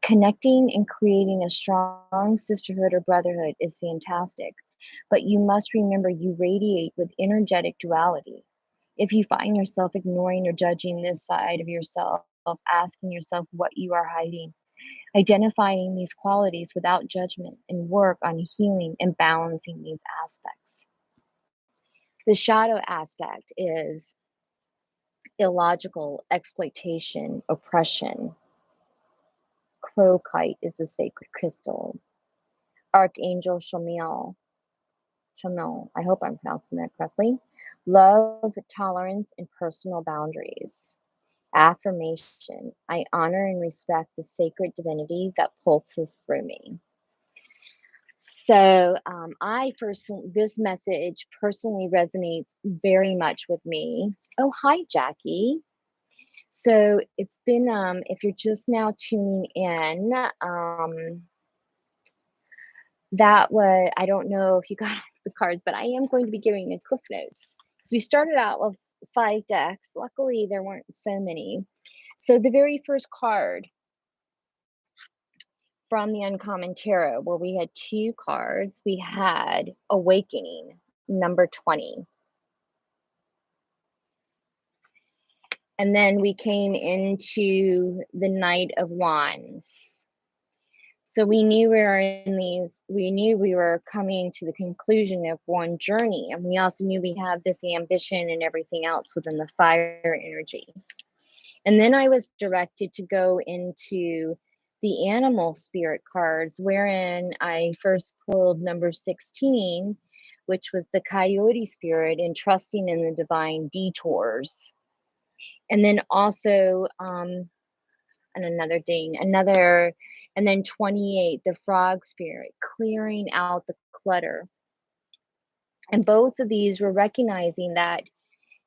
Speaker 1: Connecting and creating a strong sisterhood or brotherhood is fantastic, but you must remember you radiate with energetic duality. If you find yourself ignoring or judging this side of yourself, asking yourself what you are hiding, identifying these qualities without judgment, and work on healing and balancing these aspects. The shadow aspect is illogical exploitation, oppression. Crocite is the sacred crystal. Archangel Shamil, I hope I'm pronouncing that correctly. Love, tolerance, and personal boundaries. Affirmation, I honor and respect the sacred divinity that pulses through me. So this message personally resonates very much with me. Oh, hi, Jackie. So it's been, if you're just now tuning in, that was, I don't know if you got the cards, but I am going to be giving the Cliff Notes. So we started out with 5 decks. Luckily, there weren't so many. So the very first card from the Uncommon Tarot, where we had 2 cards, we had Awakening, number 20. And then we came into the Knight of Wands. So we knew we knew we were coming to the conclusion of one journey. And we also knew we had this ambition and everything else within the fire energy. And then I was directed to go into the animal spirit cards, wherein I first pulled number 16, which was the coyote spirit and trusting in the divine detours. And then also, and another ding, another, and then 28, the frog spirit, clearing out the clutter. And both of these were recognizing that,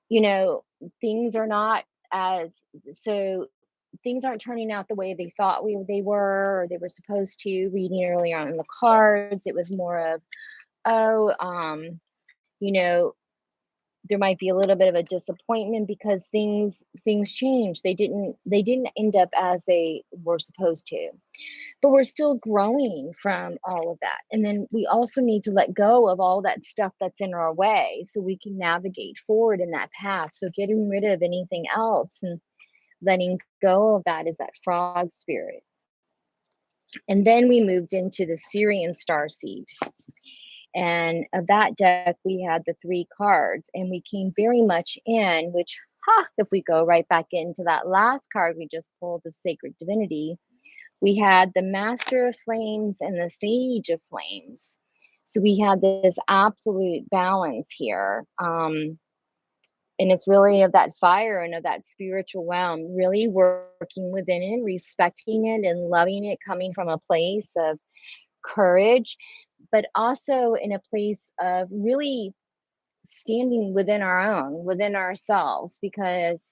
Speaker 1: you know, things are not as so things aren't turning out the way they thought they were or they were supposed to. Reading earlier on in the cards, it was more of, oh, you know, there might be a little bit of a disappointment because things changed. They didn't end up as they were supposed to, but we're still growing from all of that. And then we also need to let go of all that stuff that's in our way so we can navigate forward in that path. So getting rid of anything else and letting go of that is that frog spirit. And then we moved into the Syrian star seed. And of that deck, we had the 3 cards, and we came very much in, which, if we go right back into that last card we just pulled of Sacred Divinity, we had the Master of Flames and the Sage of Flames. So we had this absolute balance here. And it's really of that fire and of that spiritual realm, really working within it, respecting it, and loving it, coming from a place of courage, but also in a place of really standing within our own, within ourselves, because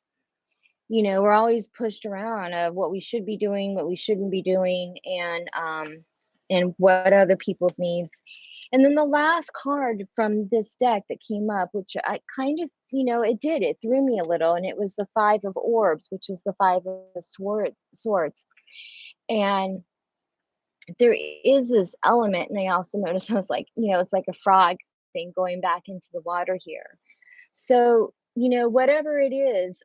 Speaker 1: we're always pushed around of what we should be doing, what we shouldn't be doing, and what other people's needs. And then the last card from this deck that came up, which I kind of, it threw me a little, and it was the 5 of Orbs, which is the 5 of Swords. And there is this element, and I also noticed, I was like, it's like a frog thing going back into the water here. So, whatever it is,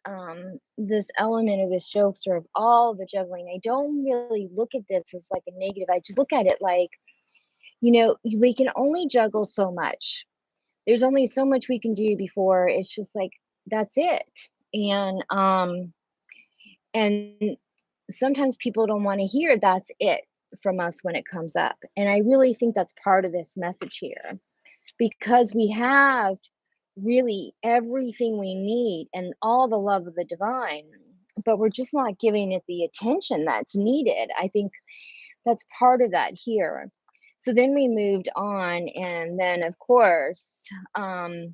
Speaker 1: this element of this jokester of all the juggling, I don't really look at this as like a negative. I just look at it like, we can only juggle so much. There's only so much we can do before it's just like, that's it. And sometimes people don't want to hear that's it from us when it comes up. And I really think that's part of this message here, because we have really everything we need and all the love of the divine, but we're just not giving it the attention that's needed. I think that's part of that here. So then we moved on, and then of course, the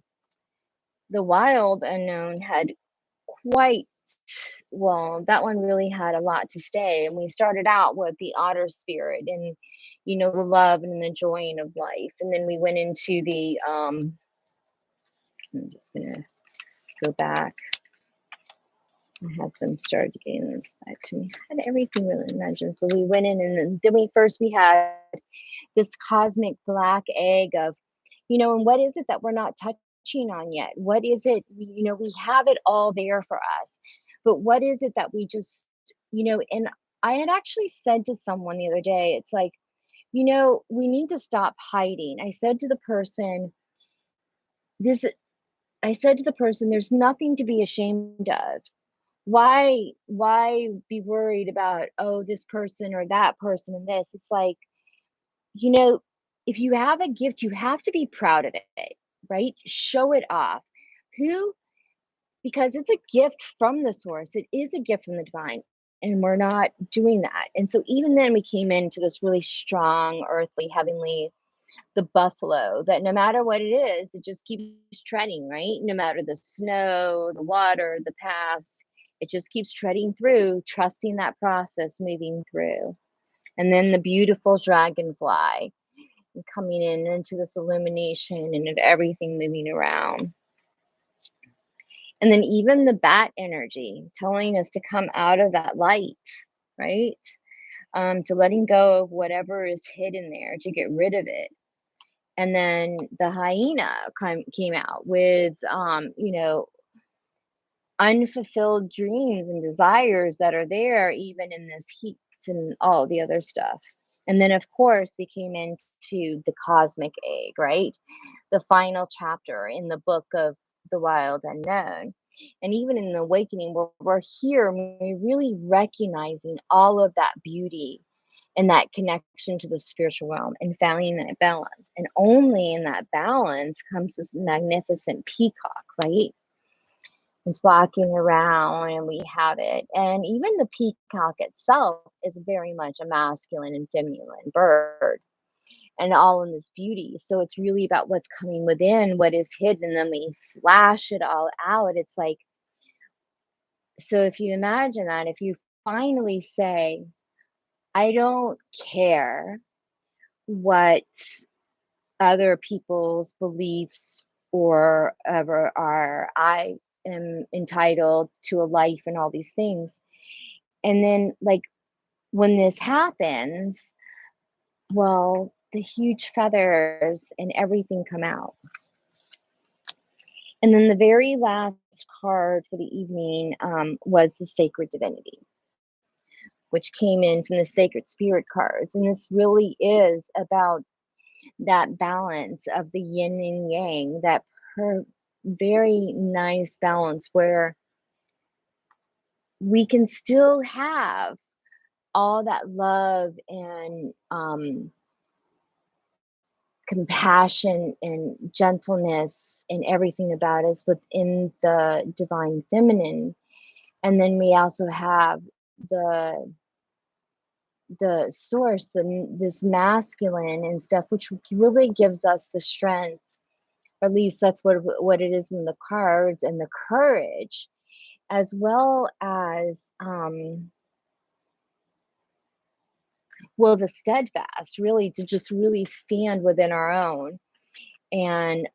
Speaker 1: wild unknown had quite well, that one really had a lot to stay. And we started out with the otter spirit and, the love and the joy of life. And then we went into the, I'm just going to go back. I have them started getting this back to me. I had everything really mentions, but we went in, and then we had this cosmic black egg of, and what is it that we're not touching on yet? What is it? We have it all there for us, but what is it that we just, and I had actually said to someone the other day, it's like, we need to stop hiding. I said to the person, there's nothing to be ashamed of. Why be worried about, oh, this person or that person and this? It's like, if you have a gift, you have to be proud of it, right? Show it off. Who Because it's a gift from the source. It is a gift from the divine, and we're not doing that. And so even then we came into this really strong, earthly, heavenly, the buffalo, that no matter what it is, it just keeps treading, right? No matter the snow, the water, the paths, it just keeps treading through, trusting that process, moving through. And then the beautiful dragonfly coming in into this illumination and of everything moving around. And then even the bat energy telling us to come out of that light, right? To letting go of whatever is hidden there, to get rid of it. And then the hyena came out with, unfulfilled dreams and desires that are there, even in this heat and all the other stuff. And then, of course, we came into the cosmic egg, right? The final chapter in the book of the wild unknown. And even in the awakening, we're here, we're really recognizing all of that beauty and that connection to the spiritual realm and finding that balance. And only in that balance comes this magnificent peacock, right? It's walking around and we have it. And even the peacock itself is very much a masculine and feminine bird and all in this beauty. So it's really about what's coming within, what is hidden, and then we flash it all out. It's like, so if you imagine that, if you finally say, I don't care what other people's beliefs or ever are, I am entitled to a life and all these things. And then, like, when this happens, well, the huge feathers and everything come out. And then the very last card for the evening was the Sacred Divinity, which came in from the Sacred Spirit cards. And this really is about that balance of the yin and yang, that very nice balance where we can still have all that love and compassion and gentleness and everything about us within the divine feminine. And then we also have the source, this masculine and stuff, which really gives us the strength, or at least that's what it is in the cards, and the courage, as well as well, the steadfast, really, to just really stand within our own and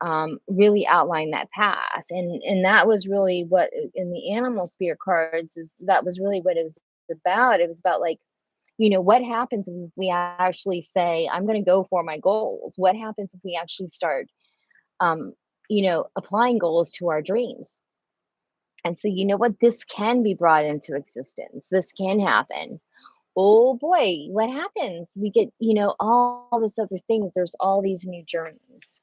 Speaker 1: really outline that path. And that was really what in the animal spirit cards is, that was really what it was about. It was about, like, what happens if we actually say, I'm going to go for my goals? What happens if we actually start applying goals to our dreams and say, you know what, this can be brought into existence, this can happen. Oh boy, what happens? We get, all this other things. There's all these new journeys.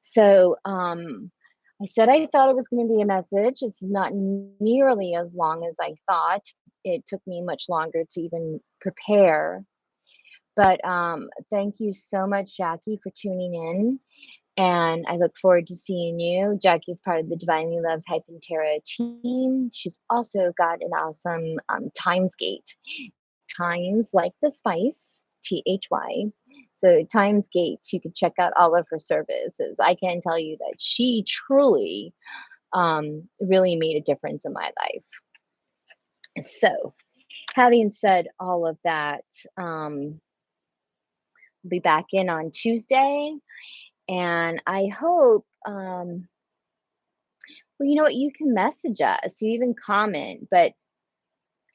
Speaker 1: So I said I thought it was going to be a message. It's not nearly as long as I thought. It took me much longer to even prepare. But thank you so much, Jackie, for tuning in. And I look forward to seeing you. Jackie is part of the Divinely Loved Hyphen Tarot team. She's also got an awesome Timesgate. Times like the spice, THY. So Timesgate, you could check out all of her services. I can tell you that she truly really made a difference in my life. So, having said all of that, we'll be back in on Tuesday, and I hope. Well, you know what? You can message us. You even comment, but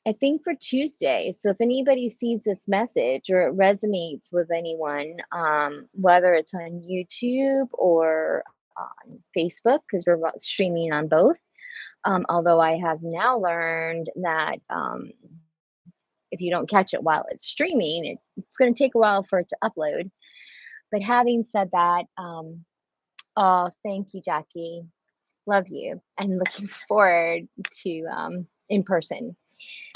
Speaker 1: I think for Tuesday. So if anybody sees this message or it resonates with anyone, whether it's on YouTube or on Facebook, because we're streaming on both. Although I have now learned that if you don't catch it while it's streaming, it's going to take a while for it to upload. But having said that, oh, thank you, Jackie. Love you. I'm looking forward to in person.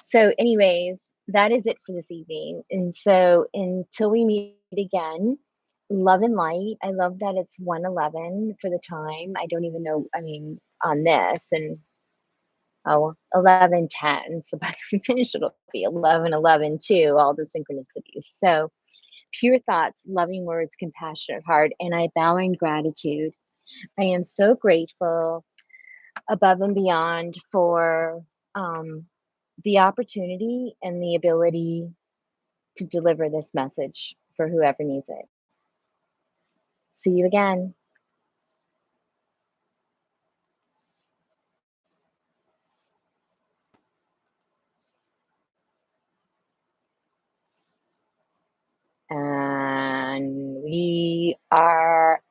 Speaker 1: So, anyways, that is it for this evening. And so, until we meet again, love and light. I love that it's 1:11 for the time. I don't even know, I mean, on this, and oh, 11:10. So, by the time we finish, it'll be 11:11 too, all the synchronicities. So, pure thoughts, loving words, compassionate heart, and I bow in gratitude. I am so grateful above and beyond for the opportunity and the ability to deliver this message for whoever needs it. See you again. And we are